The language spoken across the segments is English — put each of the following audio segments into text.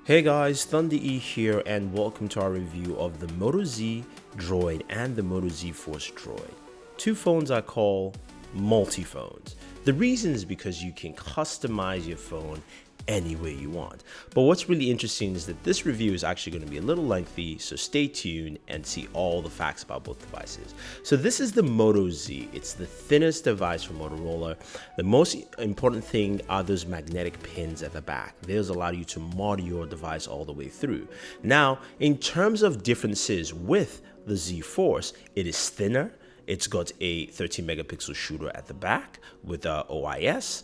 Hey guys, Thunder E here and welcome to our review of the Moto Z Droid and the Moto Z Force Droid. Two phones I call multi-phones. The reason is because you can customize your phone any way you want. But what's really interesting is that this review is actually going to be a little lengthy, so stay tuned and see all the facts about both devices. So this is the Moto Z. It's the thinnest device from Motorola. The most important thing are those magnetic pins at the back. Those allow you to mod your device all the way through. Now, in terms of differences with the Z Force, it is thinner. It's got a 13 megapixel shooter at the back with OIS.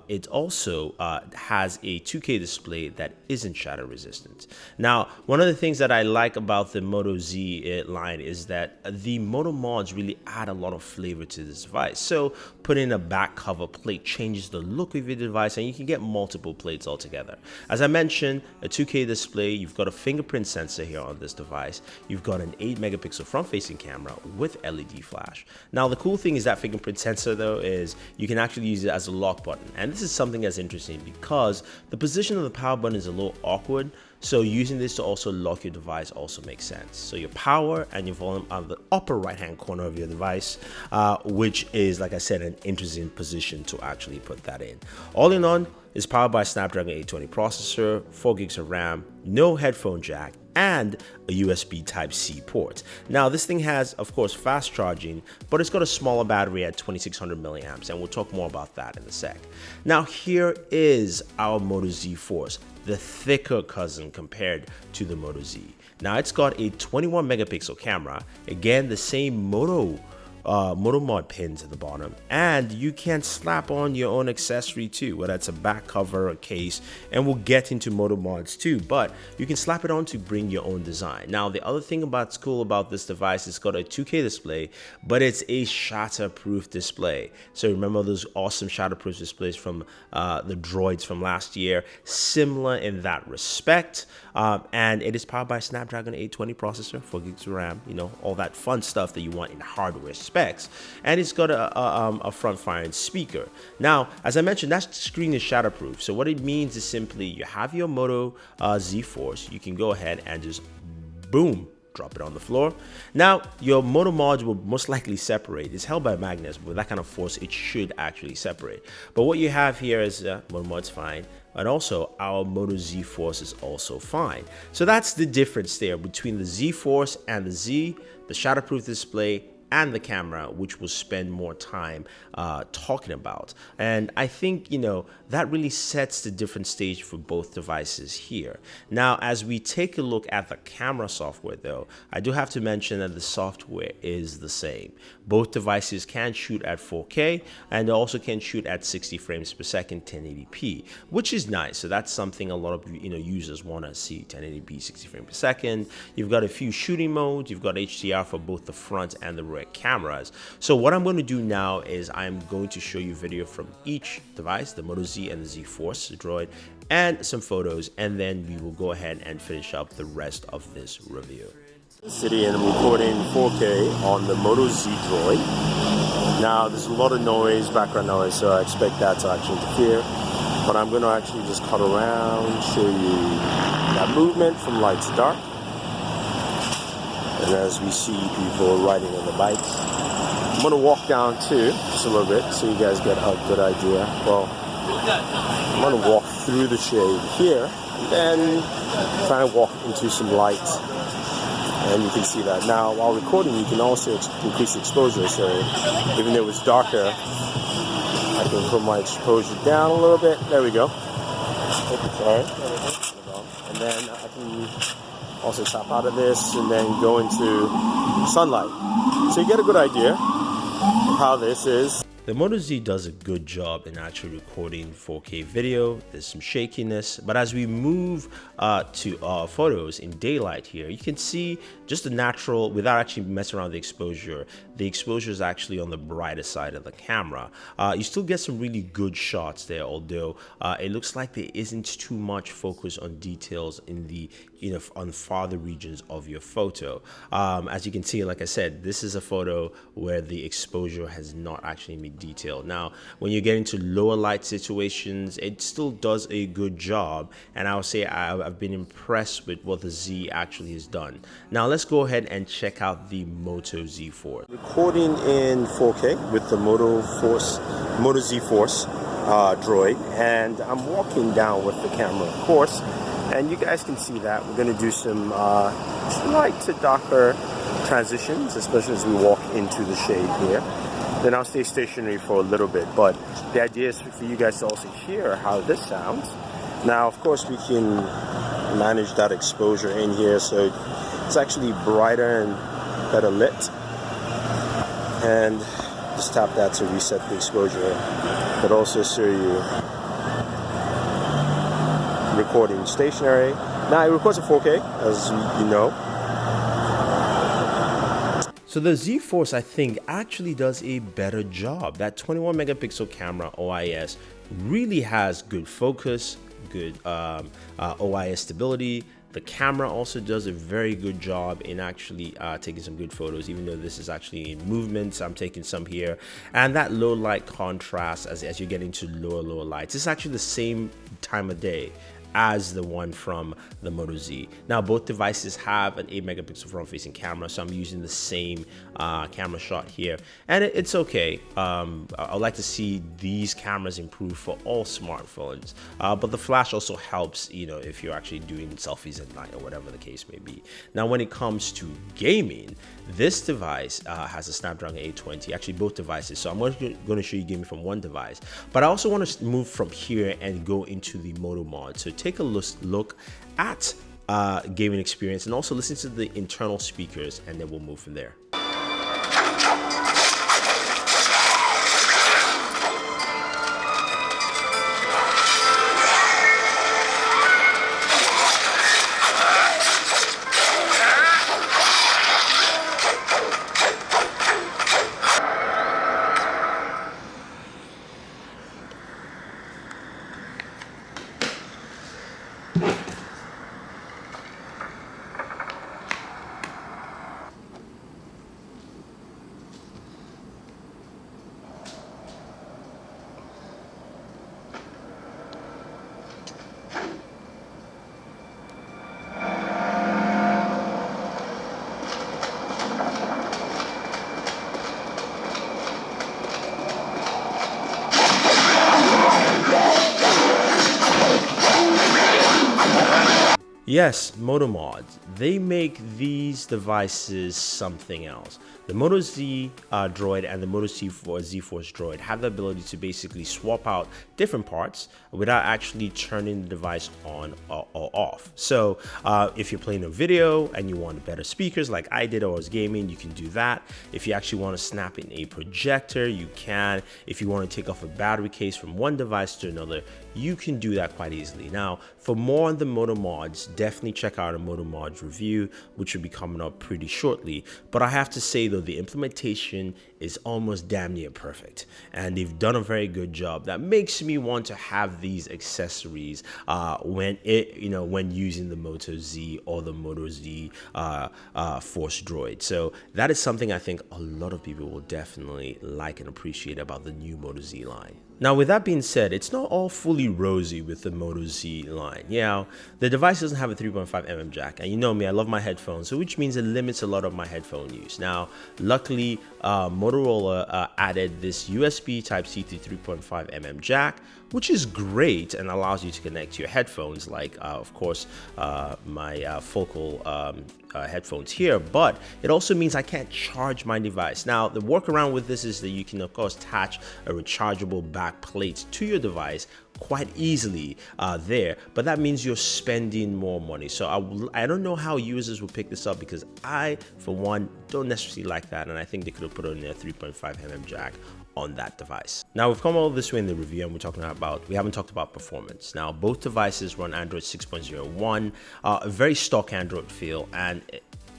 It also has a 2K display that isn't shatter resistant. Now, one of the things that I like about the Moto Z line is that the Moto mods really add a lot of flavor to this device. So putting a back cover plate changes the look of your device and you can get multiple plates altogether. As I mentioned, a 2K display, you've got a fingerprint sensor here on this device. You've got an 8 megapixel front facing camera with LED flash. Now the cool thing is that fingerprint sensor though is you can actually use it as a lock button, and this is something that's interesting because the position of the power button is a little awkward, so using this to also lock your device also makes sense. So your power and your volume are the upper right hand corner of your device, which is, like I said, an interesting position to actually put that in. All in all, it's powered by a Snapdragon 820 processor, 4 gigs of RAM, no headphone jack, and a USB Type-C port. Now this thing has, of course, fast charging, but it's got a smaller battery at 2600 milliamps, and we'll talk more about that in a sec. Now here is our Moto Z Force, the thicker cousin compared to the Moto Z. Now it's got a 21 megapixel camera, again the same Moto mod pins at the bottom, and you can slap on your own accessory too, whether it's a back cover, a case, and we'll get into Moto mods too, but you can slap it on to bring your own design. Now the other thing that's cool about this device, it's got a 2K display, but it's a shatterproof display. So remember those awesome shatterproof displays from the droids from last year, similar in that respect, and it is powered by a Snapdragon 820 processor, 4 gigs of RAM, you know, all that fun stuff that you want in hardware specs. And it's got a front-firing speaker. Now, as I mentioned, that screen is shatterproof. So what it means is simply you have your Moto Z Force. You can go ahead and just boom, drop it on the floor. Now, your Moto mods will most likely separate. It's held by magnets, but with that kind of force, it should actually separate. But what you have here is Moto mod's fine, and also our Moto Z Force is also fine. So that's the difference there between the Z Force and the Z, the shatterproof display, and the camera, which we'll spend more time talking about. And I think, you know, that really sets the different stage for both devices here. Now, as we take a look at the camera software though, I do have to mention that the software is the same. Both devices can shoot at 4K and also can shoot at 60 frames per second, 1080p, which is nice. So that's something a lot of users want to see, 1080p, 60 frames per second. You've got a few shooting modes. You've got HDR for both the front and the rear cameras. So what I'm going to do now is I'm going to show you video from each device, the Moto Z and the Z Force, the Droid, and some photos, and then we will go ahead and finish up the rest of this review. City, and I'm recording 4K on the Moto Z Droid. Now there's a lot of noise, background noise, so I expect that to actually interfere, but I'm going to actually just cut around, show you that movement from light to dark. And as we see people riding on the bikes, I'm going to walk down too, just a little bit, so you guys get a good idea. Well, I'm going to walk through the shade here, and then try and walk into some light. And you can see that. Now, while recording, you can also increase exposure. So even though it's darker, I can put my exposure down a little bit. There we go. Sorry. And then I can also tap out of this and then go into sunlight. So you get a good idea of how this is. The Moto Z does a good job in actually recording 4K video. There's some shakiness, but as we move to our photos in daylight here, you can see just the natural, without actually messing around with the exposure, the exposure is actually on the brighter side of the camera. You still get some really good shots there, although it looks like there isn't too much focus on details in the on farther regions of your photo. As you can see, like I said, this is a photo where the exposure has not actually been detailed. Now, when you get into lower light situations, it still does a good job, and I'll say I've been impressed with what the Z actually has done. Now let's go ahead and check out the Moto Z Force. Recording in 4K with the Moto Z Force Droid, and I'm walking down with the camera, of course, and you guys can see that we're going to do some light to darker transitions, especially as we walk into the shade here. Then I'll stay stationary for a little bit, but the idea is for you guys to also hear how this sounds. Now, of course, we can manage that exposure in here, so it's actually brighter and better lit. And just tap that to reset the exposure, but also show you recording stationary. Now it records at 4K, as you know. So the Z Force, I think, actually does a better job. That 21 megapixel camera OIS really has good focus, good OIS stability. The camera also does a very good job in actually taking some good photos, even though this is actually in movements. I'm taking some here. And that low light contrast as you get into lower lights, it's actually the same time of day as the one from the Moto Z. Now, both devices have an 8 megapixel front facing camera, so I'm using the same camera shot here, and it's okay. I'd like to see these cameras improve for all smartphones, but the flash also helps, if you're actually doing selfies at night or whatever the case may be. Now, when it comes to gaming, this device has a Snapdragon 820, actually both devices, so I'm going to show you gaming from one device, but I also want to move from here and go into the Moto mod. So take a look at gaming experience and also listen to the internal speakers, and then we'll move from there. Yes, Moto mods, they make these devices something else. The Moto Z Droid and the Moto Z Force Droid have the ability to basically swap out different parts without actually turning the device on or off. So if you're playing a video and you want better speakers like I did, or I was gaming, you can do that. If you actually want to snap in a projector, you can. If you want to take off a battery case from one device to another, you can do that quite easily. Now, for more on the Moto mods, definitely check out a Moto mods review, which will be coming up pretty shortly. But I have to say though, the implementation is almost damn near perfect, and they've done a very good job. That makes me want to have these accessories when using the Moto Z or the Moto Z Force Droid. So that is something I think a lot of people will definitely like and appreciate about the new Moto Z line. Now, with that being said, it's not all fully rosy with the Moto Z line. Yeah, the device doesn't have a 3.5mm jack, and you know me, I love my headphones, so which means it limits a lot of my headphone use. Now, luckily, Motorola added this USB Type-C to 3.5mm jack, which is great and allows you to connect to your headphones, like of course my focal headphones here, but it also means I can't charge my device. Now, the workaround with this is that you can of course attach a rechargeable back plate to your device quite easily there, but that means you're spending more money. So I don't know how users will pick this up, because I, for one, don't necessarily like that, and I think they could have put on their 3.5mm jack on that device. Now, we've come all this way in the review, and we haven't talked about performance. Now, both devices run Android 6.01, a very stock Android feel, and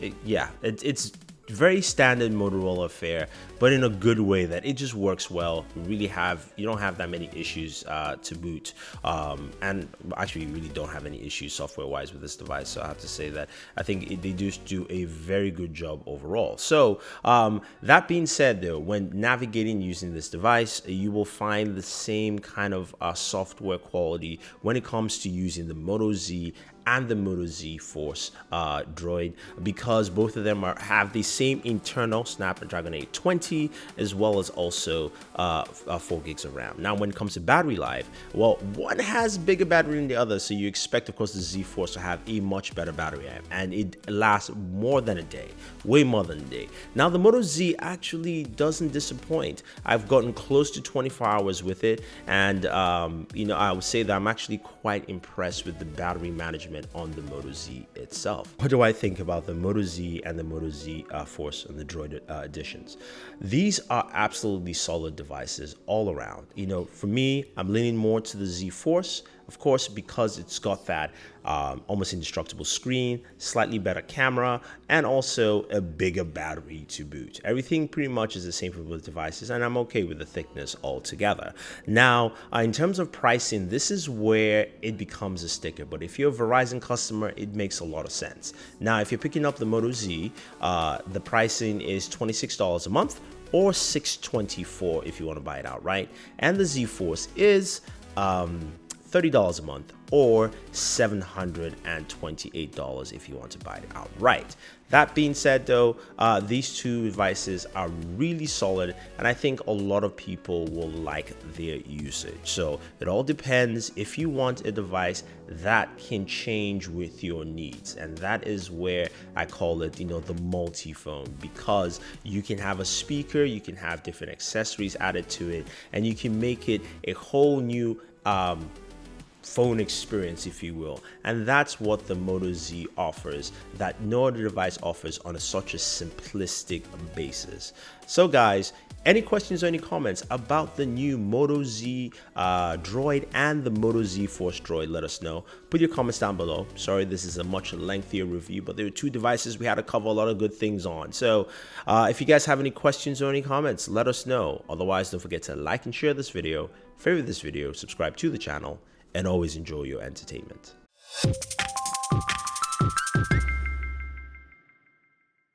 it's very standard Motorola fare, but in a good way that it just works well. You don't have that many issues to boot, and actually you really don't have any issues software wise with this device. So I have to say that I think they just do a very good job overall. So that being said, though, when navigating using this device, you will find the same kind of software quality when it comes to using the Moto Z and the Moto Z Force Droid, because both of them have the same internal Snapdragon 820 as well as also 4 gigs of RAM. Now, when it comes to battery life, well, one has bigger battery than the other, so you expect, of course, the Z Force to have a much better battery life, and it lasts more than a day, way more than a day. Now, the Moto Z actually doesn't disappoint. I've gotten close to 24 hours with it, and I would say that I'm actually quite impressed with the battery management on the Moto Z itself. What do I think about the Moto Z and the Moto Z Force and the Droid editions? These are absolutely solid devices all around. For me, I'm leaning more to the Z Force, of course, because it's got that almost indestructible screen, slightly better camera, and also a bigger battery to boot. Everything pretty much is the same for both devices, and I'm okay with the thickness altogether. Now, in terms of pricing, this is where it becomes a sticker, but if you're a Verizon customer, it makes a lot of sense. Now, if you're picking up the Moto Z, the pricing is $26 a month or $624 if you want to buy it outright, and the Z Force is $30 a month or $728 if you want to buy it outright. That being said, though, these two devices are really solid, and I think a lot of people will like their usage. So it all depends if you want a device that can change with your needs, and that is where I call it, the multi-phone, because you can have a speaker, you can have different accessories added to it, and you can make it a whole new phone experience, if you will. And that's what the Moto Z offers that no other device offers on such a simplistic basis. So guys, any questions or any comments about the new Moto Z Droid and the Moto Z Force Droid, let us know. Put your comments down below. Sorry, this is a much lengthier review, but there were two devices we had to cover a lot of good things on. So if you guys have any questions or any comments, let us know. Otherwise, don't forget to like and share this video, favorite this video, subscribe to the channel, and always enjoy your entertainment.